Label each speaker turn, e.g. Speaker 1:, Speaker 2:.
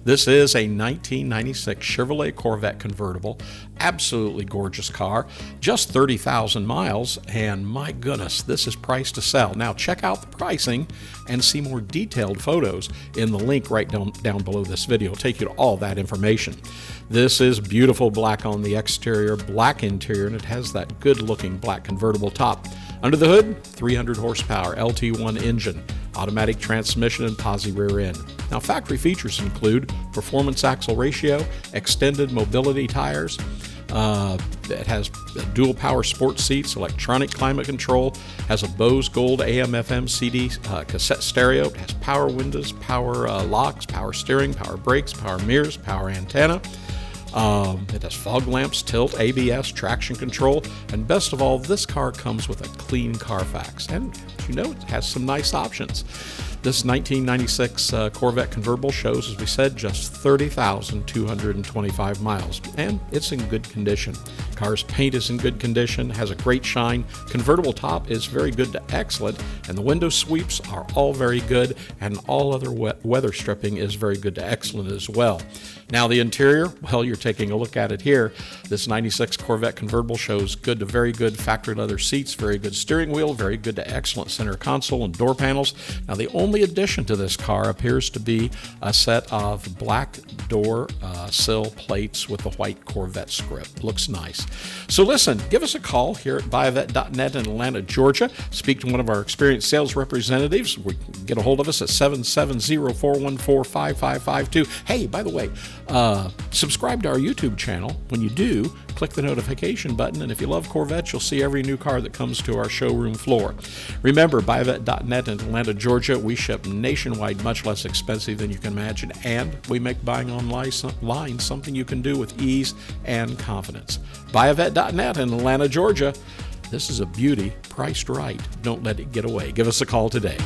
Speaker 1: This is a 1996 Chevrolet Corvette Convertible. Absolutely gorgeous car, just 30,000 miles, and my goodness, this is priced to sell. Now check out the pricing and see more detailed photos in the link right down below this video. It'll take you to all that information. This is beautiful black on the exterior, black interior, and it has that good looking black convertible top. Under the hood, 300 horsepower LT1 engine, automatic transmission, and posi rear end. Now factory features include performance axle ratio, extended mobility tires, it has dual power sports seats, electronic climate control, has a Bose Gold AM FM CD cassette stereo, it has power windows, power locks, power steering, power brakes, power mirrors, power antenna. It has fog lamps, tilt, ABS, traction control, and best of all, this car comes with a clean Carfax. And you know, it has some nice options. This 1996 Corvette Convertible shows, as we said, just 30,225 miles, and it's in good condition. Car's paint is in good condition, has a great shine. Convertible top is very good to excellent, and the window sweeps are all very good, and all other weather stripping is very good to excellent as well. Now the interior, well, you're taking a look at it here. This 96 Corvette Convertible shows good to very good factory leather seats, very good steering wheel, very good to excellent center console and door panels. Now the only addition to this car appears to be a set of black door sill plates with the white Corvette script. Looks nice. So listen, give us a call here at buyavette.net in Atlanta, Georgia. Speak to one of our experienced sales representatives. Get a hold of us at 770-414-5552. Hey, by the way, subscribe to our YouTube channel. When you do, click the notification button, and if you love Corvettes, you'll see every new car that comes to our showroom floor. Remember, buyavette.net in Atlanta, Georgia. We ship nationwide, much less expensive than you can imagine, and we make buying online something you can do with ease and confidence. Buyavette.net in Atlanta, Georgia. This is a beauty, priced right. Don't let it get away. Give us a call today.